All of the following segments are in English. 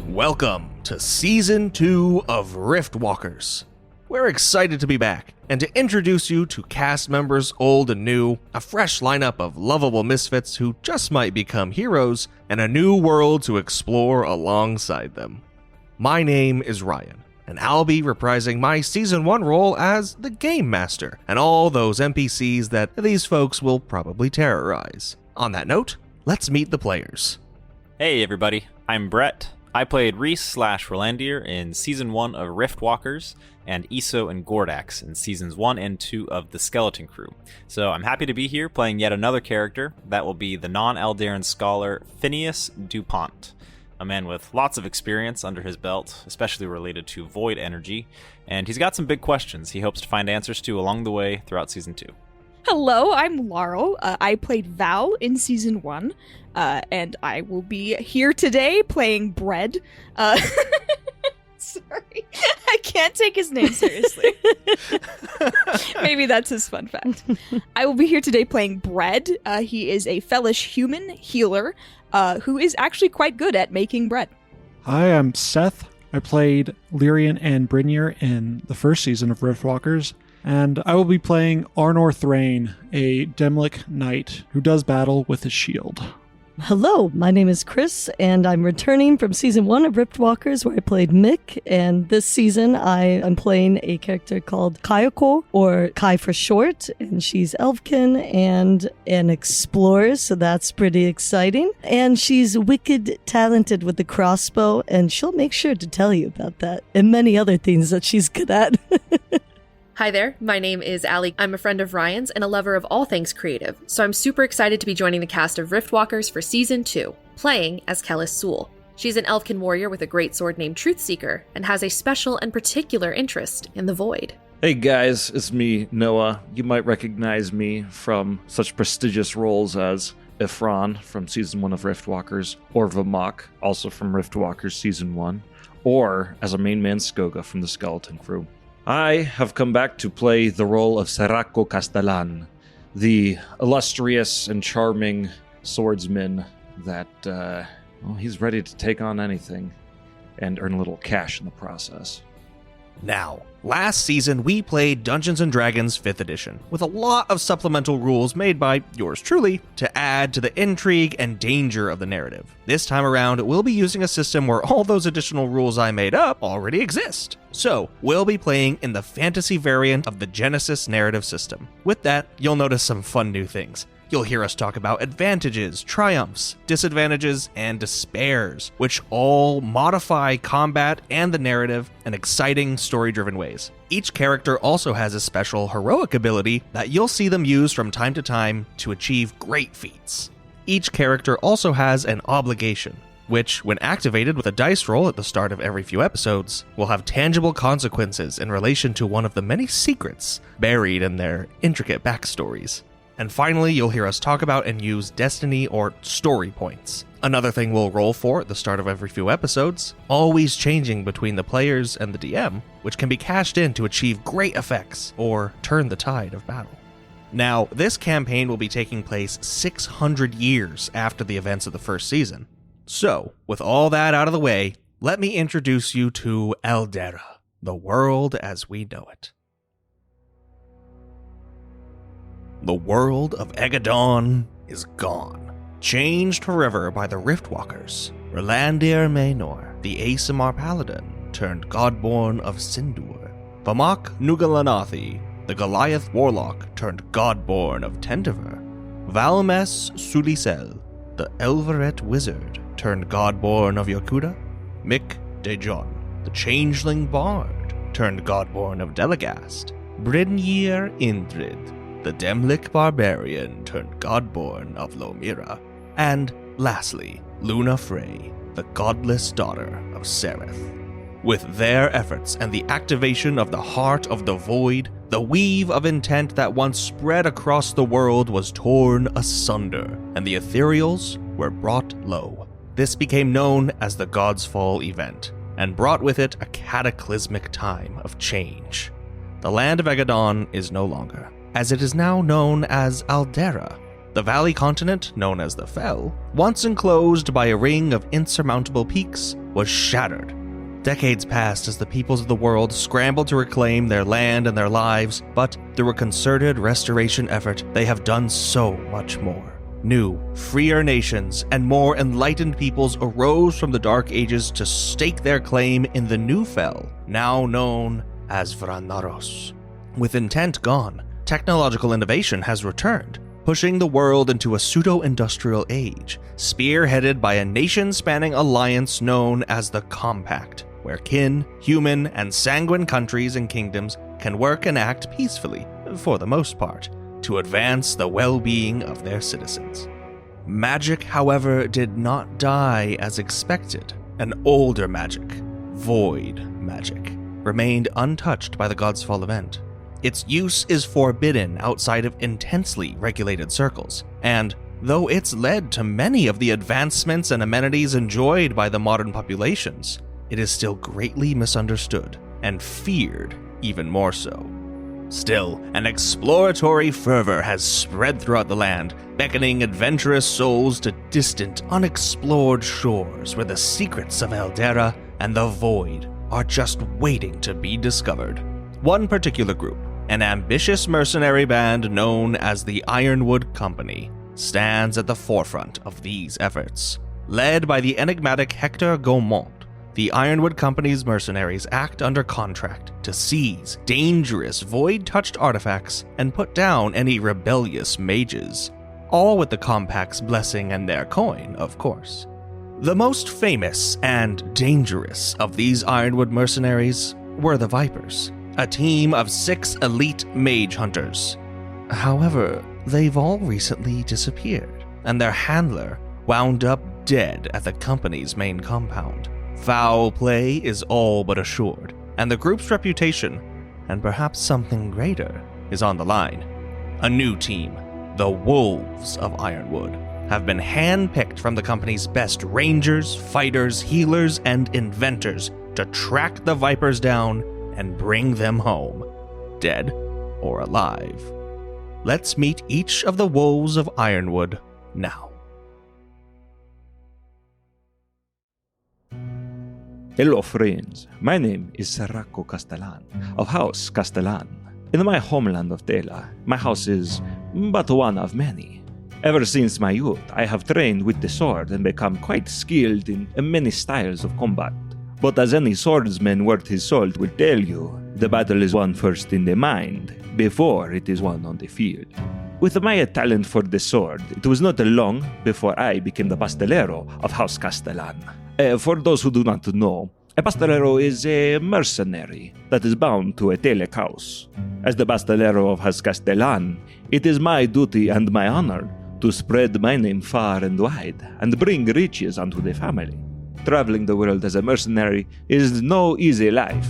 Welcome to Season 2 of Riftwalkers. We're excited to be back and to introduce you to cast members old and new, a fresh lineup of lovable misfits who just might become heroes, and a new world to explore alongside them. My name is Ryan, and I'll be reprising my Season 1 role as the Game Master and all those NPCs that these folks will probably terrorize. On that note, let's meet the players. Hey everybody, I'm Brett. I played Reese/Rolandir in Season 1 of Riftwalkers, and Iso and Gordax in Seasons 1 and 2 of The Skeleton Crew. So I'm happy to be here playing yet another character. That will be the non-Eldarin scholar Phineas DuPont, a man with lots of experience under his belt, especially related to void energy, and he's got some big questions he hopes to find answers to along the way throughout Season 2. Hello, I'm Laurel. I played Val in Season 1, and I will be here today playing Bread. Sorry, I can't take his name seriously. Maybe that's his fun fact. I will be here today playing Bread. He is a fellish human healer who is actually quite good at making bread. Hi, I'm Seth. I played Lyrian and Brynir in the first season of Riftwalkers, and I will be playing Arnor Thrain, a Demlik knight who does battle with his shield. Hello, my name is Chris, and I'm returning from Season 1 of Riftwalkers, where I played Mick, and this season I am playing a character called Kayako, or Kai for short, and she's Elfkin and an explorer, so that's pretty exciting. And she's wicked talented with the crossbow, and she'll make sure to tell you about that, and many other things that she's good at. Hi there, my name is Allie. I'm a friend of Ryan's and a lover of all things creative, so I'm super excited to be joining the cast of Riftwalkers for Season 2, playing as Kellis Sewell. She's an elfkin warrior with a great sword named Truthseeker, and has a special and particular interest in the Void. Hey guys, it's me, Noah. You might recognize me from such prestigious roles as Ifran from Season 1 of Riftwalkers, or Vamok, also from Riftwalkers Season 1, or as a main man Skoga from the Skeleton Crew. I have come back to play the role of Serraco Castellan, the illustrious and charming swordsman that, he's ready to take on anything and earn a little cash in the process. Now, last season we played Dungeons & Dragons 5th edition, with a lot of supplemental rules made by yours truly to add to the intrigue and danger of the narrative. This time around, we'll be using a system where all those additional rules I made up already exist. So, we'll be playing in the fantasy variant of the Genesis narrative system. With that, you'll notice some fun new things. You'll hear us talk about advantages, triumphs, disadvantages, and despairs, which all modify combat and the narrative in exciting, story-driven ways. Each character also has a special heroic ability that you'll see them use from time to time to achieve great feats. Each character also has an obligation, which, when activated with a dice roll at the start of every few episodes, will have tangible consequences in relation to one of the many secrets buried in their intricate backstories. And finally, you'll hear us talk about and use destiny or story points. Another thing we'll roll for at the start of every few episodes, always changing between the players and the DM, which can be cashed in to achieve great effects or turn the tide of battle. Now, this campaign will be taking place 600 years after the events of the first season. So, with all that out of the way, let me introduce you to Eldera, the world as we know it. The world of Egadon is gone, changed forever by the Riftwalkers. Rolandir Maynor, the Aasimar Paladin, turned Godborn of Sindur. Vamok Nugalanathi, the Goliath Warlock, turned Godborn of Tentiver. Valmes Sulisel, the Elveret Wizard, turned Godborn of Yokuda. Mick Dejon, the Changeling Bard, turned Godborn of Delagast. Brynir Indrid, the Demlik Barbarian, turned Godborn of Lomira. And lastly, Luna Frey, the godless daughter of Sereth. With their efforts and the activation of the Heart of the Void, the weave of intent that once spread across the world was torn asunder, and the Ethereals were brought low. This became known as the God's Fall event, and brought with it a cataclysmic time of change. The land of Egadon is no longer, as it is now known as Aldera, the valley continent known as the Fell, once enclosed by a ring of insurmountable peaks, was shattered. Decades passed as the peoples of the world scrambled to reclaim their land and their lives, but through a concerted restoration effort, they have done so much more. New, freer nations and more enlightened peoples arose from the Dark Ages to stake their claim in the new Fel, now known as Vrandaros. With intent gone, technological innovation has returned, pushing the world into a pseudo-industrial age, spearheaded by a nation-spanning alliance known as the Compact, where kin, human, and sanguine countries and kingdoms can work and act peacefully, for the most part, to advance the well-being of their citizens. Magic, however, did not die as expected. An older magic, void magic, remained untouched by the Godsfall event. Its use is forbidden outside of intensely regulated circles, and though it's led to many of the advancements and amenities enjoyed by the modern populations, it is still greatly misunderstood and feared even more so. Still, an exploratory fervor has spread throughout the land, beckoning adventurous souls to distant, unexplored shores where the secrets of Eldera and the Void are just waiting to be discovered. One particular group, an ambitious mercenary band known as the Ironwood Company, stands at the forefront of these efforts. Led by the enigmatic Hector Gaumont, the Ironwood Company's mercenaries act under contract to seize dangerous void-touched artifacts and put down any rebellious mages, all with the Compact's blessing and their coin, of course. The most famous and dangerous of these Ironwood mercenaries were the Vipers, a team of 6 elite mage hunters. However, they've all recently disappeared, and their handler wound up dead at the company's main compound. Foul play is all but assured, and the group's reputation, and perhaps something greater, is on the line. A new team, the Wolves of Ironwood, have been hand-picked from the company's best rangers, fighters, healers, and inventors to track the Vipers down and bring them home, dead or alive. Let's meet each of the Wolves of Ironwood now. Hello friends, my name is Serraco Castellan, of House Castellan. In my homeland of Dela, my house is but one of many. Ever since my youth, I have trained with the sword and become quite skilled in many styles of combat. But as any swordsman worth his salt will tell you, the battle is won first in the mind, before it is won on the field. With my talent for the sword, it was not long before I became the Pastolero of House Castellan. For those who do not know, a Pastolero is a mercenary that is bound to a Telek house. As the Pastolero of House Castellan, it is my duty and my honor to spread my name far and wide and bring riches unto the family. Traveling the world as a mercenary is no easy life,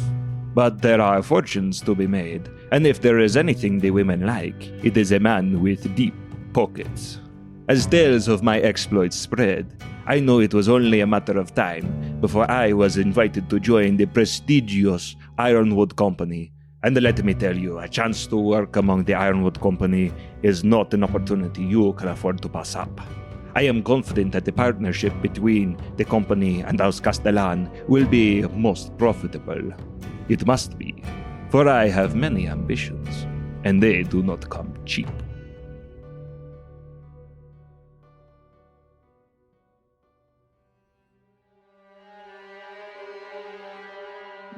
but there are fortunes to be made, and if there is anything the women like, it is a man with deep pockets. As tales of my exploits spread, I know it was only a matter of time before I was invited to join the prestigious Ironwood Company. And let me tell you, a chance to work among the Ironwood Company is not an opportunity you can afford to pass up. I am confident that the partnership between the company and House Castellan will be most profitable. It must be, for I have many ambitions, and they do not come cheap.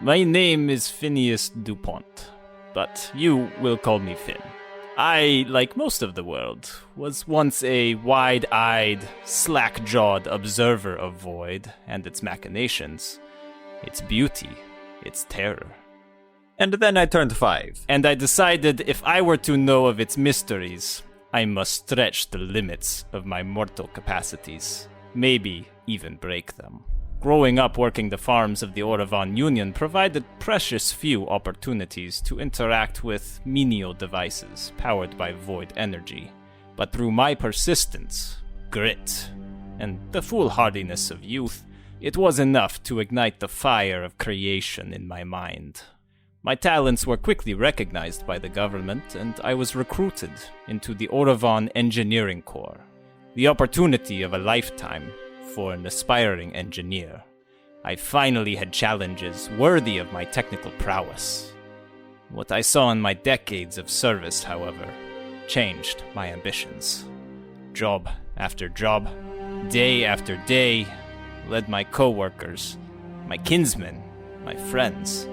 My name is Phineas DuPont, but you will call me Finn. I, like most of the world, was once a wide-eyed, slack-jawed observer of Void and its machinations, its beauty, its terror. And then I turned 5, and I decided if I were to know of its mysteries, I must stretch the limits of my mortal capacities, maybe even break them. Growing up working the farms of the Oravan Union provided precious few opportunities to interact with menial devices powered by void energy. But through my persistence, grit, and the foolhardiness of youth, it was enough to ignite the fire of creation in my mind. My talents were quickly recognized by the government, and I was recruited into the Oravan Engineering Corps. The opportunity of a lifetime for an aspiring engineer. I finally had challenges worthy of my technical prowess. What I saw in my decades of service, however, changed my ambitions. Job after job, day after day, led my co-workers, my kinsmen, my friends,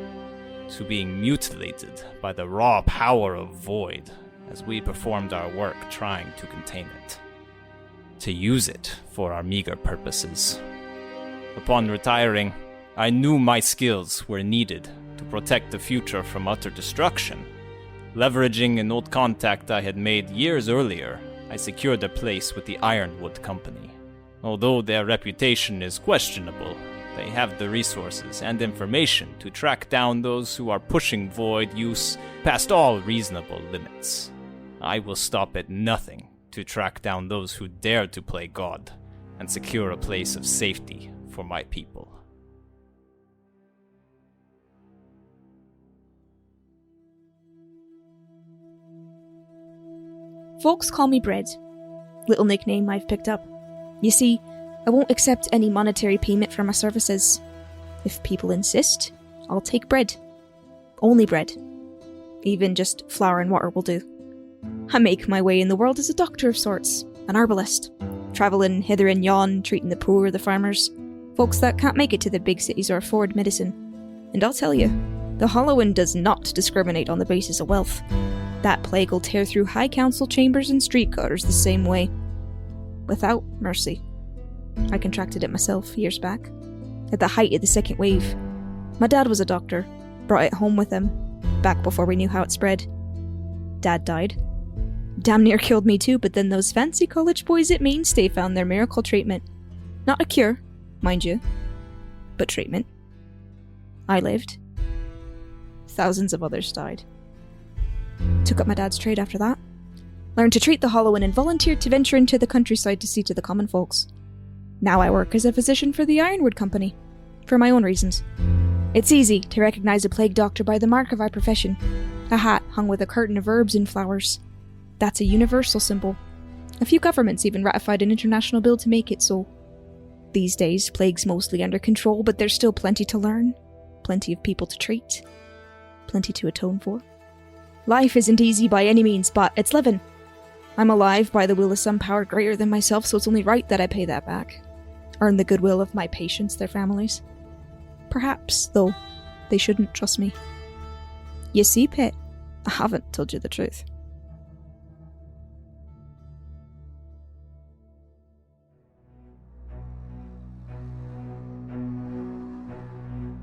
to being mutilated by the raw power of void as we performed our work trying to contain it, to use it for our meager purposes. Upon retiring, I knew my skills were needed to protect the future from utter destruction. Leveraging an old contact I had made years earlier, I secured a place with the Ironwood Company. Although their reputation is questionable, they have the resources and information to track down those who are pushing void use past all reasonable limits. I will stop at nothing to track down those who dare to play God and secure a place of safety for my people. Folks call me Bread. Little nickname I've picked up. You see, I won't accept any monetary payment for my services. If people insist, I'll take bread. Only bread. Even just flour and water will do. I make my way in the world as a doctor of sorts, an herbalist, travelling hither and yon, treating the poor, the farmers, folks that can't make it to the big cities or afford medicine. And I'll tell you, the Hollowan does not discriminate on the basis of wealth. That plague will tear through high council chambers and streetcars the same way. Without mercy. I contracted it myself years back, at the height of the second wave. My dad was a doctor, brought it home with him, back before we knew how it spread. Dad died. Damn near killed me too, but then those fancy college boys at Mainstay found their miracle treatment. Not a cure, mind you, but treatment. I lived. Thousands of others died. Took up my dad's trade after that. Learned to treat the Hollowan and volunteered to venture into the countryside to see to the common folks. Now I work as a physician for the Ironwood Company, for my own reasons. It's easy to recognize a plague doctor by the mark of our profession, a hat hung with a curtain of herbs and flowers. That's a universal symbol. A few governments even ratified an international bill to make it so. These days, plague's mostly under control, but there's still plenty to learn, plenty of people to treat, plenty to atone for. Life isn't easy by any means, but it's living. I'm alive by the will of some power greater than myself, so it's only right that I pay that back. Earn the goodwill of my patients, their families. Perhaps, though, they shouldn't trust me. You see, Pit, I haven't told you the truth.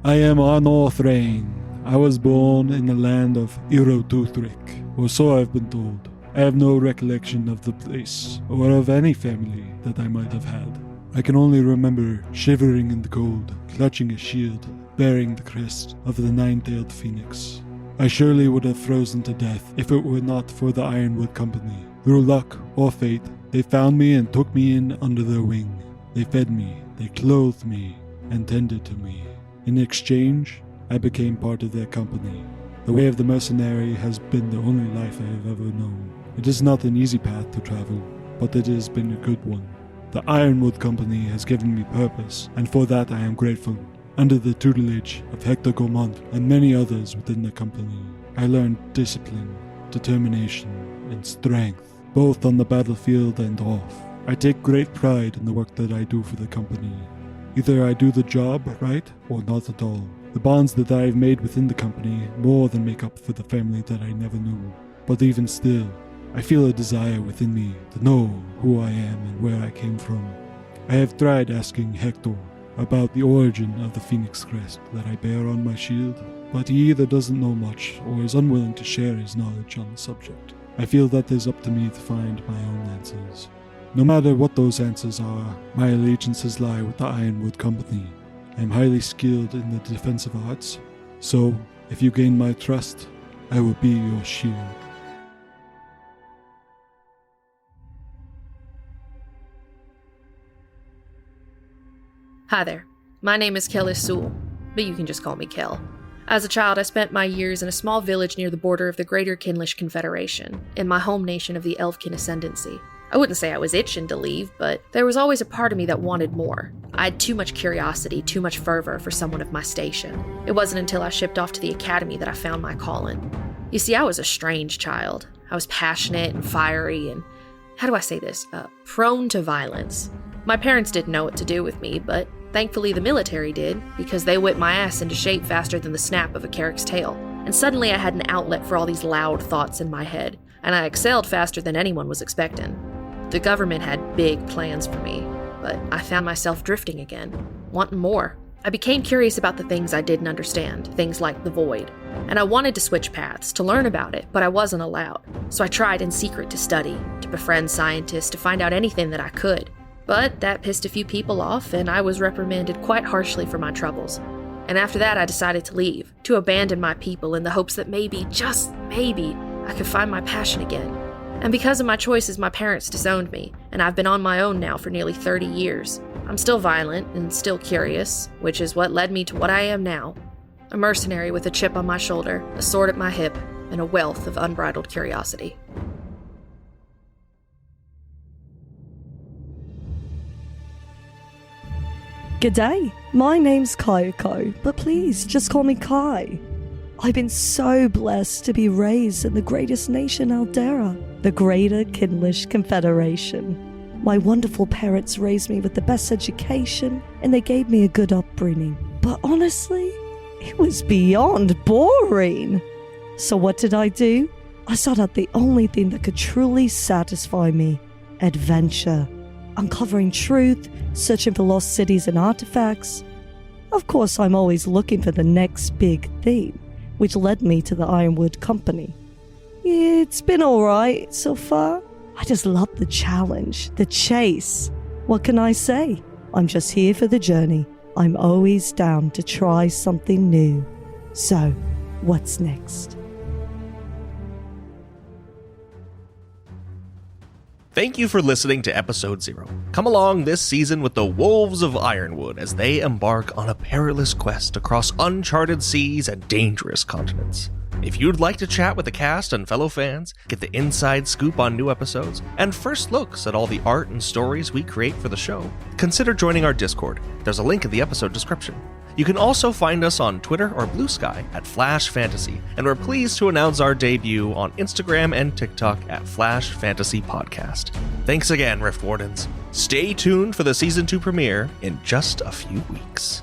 I am Arnor Thrain. I was born in the land of Irotuthrik, or so I've been told. I have no recollection of the place, or of any family that I might have had. I can only remember shivering in the cold, clutching a shield, bearing the crest of the nine-tailed phoenix. I surely would have frozen to death if it were not for the Ironwood Company. Through luck or fate, they found me and took me in under their wing. They fed me, they clothed me, and tended to me. In exchange, I became part of their company. The way of the mercenary has been the only life I have ever known. It is not an easy path to travel, but it has been a good one. The Ironwood Company has given me purpose, and for that I am grateful. Under the tutelage of Hector Gaumont and many others within the company, I learned discipline, determination, and strength, both on the battlefield and off. I take great pride in the work that I do for the company. Either I do the job right, or not at all. The bonds that I have made within the company more than make up for the family that I never knew. But even still, I feel a desire within me to know who I am and where I came from. I have tried asking Hector about the origin of the phoenix crest that I bear on my shield, but he either doesn't know much or is unwilling to share his knowledge on the subject. I feel that it is up to me to find my own answers. No matter what those answers are, my allegiances lie with the Ironwood Company. I am highly skilled in the defensive arts, so if you gain my trust, I will be your shield. Hi there. My name is Kellis Sewell, but you can just call me Kel. As a child, I spent my years in a small village near the border of the Greater Kinlish Confederation, in my home nation of the Elfkin Ascendancy. I wouldn't say I was itching to leave, but there was always a part of me that wanted more. I had too much curiosity, too much fervor for someone of my station. It wasn't until I shipped off to the academy that I found my calling. You see, I was a strange child. I was passionate and fiery and, how do I say this, prone to violence. My parents didn't know what to do with me, but thankfully the military did, because they whipped my ass into shape faster than the snap of a carrick's tail. And suddenly I had an outlet for all these loud thoughts in my head, and I excelled faster than anyone was expecting. The government had big plans for me, but I found myself drifting again, wanting more. I became curious about the things I didn't understand, things like the void. And I wanted to switch paths, to learn about it, but I wasn't allowed. So I tried in secret to study, to befriend scientists, to find out anything that I could. But that pissed a few people off, and I was reprimanded quite harshly for my troubles. And after that, I decided to leave, to abandon my people in the hopes that maybe, just maybe, I could find my passion again. And because of my choices, my parents disowned me, and I've been on my own now for nearly 30 years. I'm still violent and still curious, which is what led me to what I am now. A mercenary with a chip on my shoulder, a sword at my hip, and a wealth of unbridled curiosity. G'day, my name's Kayako, but please just call me Kai. I've been so blessed to be raised in the greatest nation Aldera, the Greater Kinlish Confederation. My wonderful parents raised me with the best education, and they gave me a good upbringing. But honestly, it was beyond boring. So what did I do? I sought out the only thing that could truly satisfy me: adventure. Uncovering truth, searching for lost cities and artifacts. Of course, I'm always looking for the next big thing, which led me to the Ironwood Company. It's been alright so far. I just love the challenge, the chase. What can I say? I'm just here for the journey. I'm always down to try something new. So, what's next? Thank you for listening to Episode 0. Come along this season with the Wolves of Ironwood as they embark on a perilous quest across uncharted seas and dangerous continents. If you'd like to chat with the cast and fellow fans, get the inside scoop on new episodes, and first looks at all the art and stories we create for the show, consider joining our Discord. There's a link in the episode description. You can also find us on Twitter or Blue Sky at Flash Fantasy, and we're pleased to announce our debut on Instagram and TikTok at Flash Fantasy Podcast. Thanks again, Rift Wardens. Stay tuned for the Season 2 premiere in just a few weeks.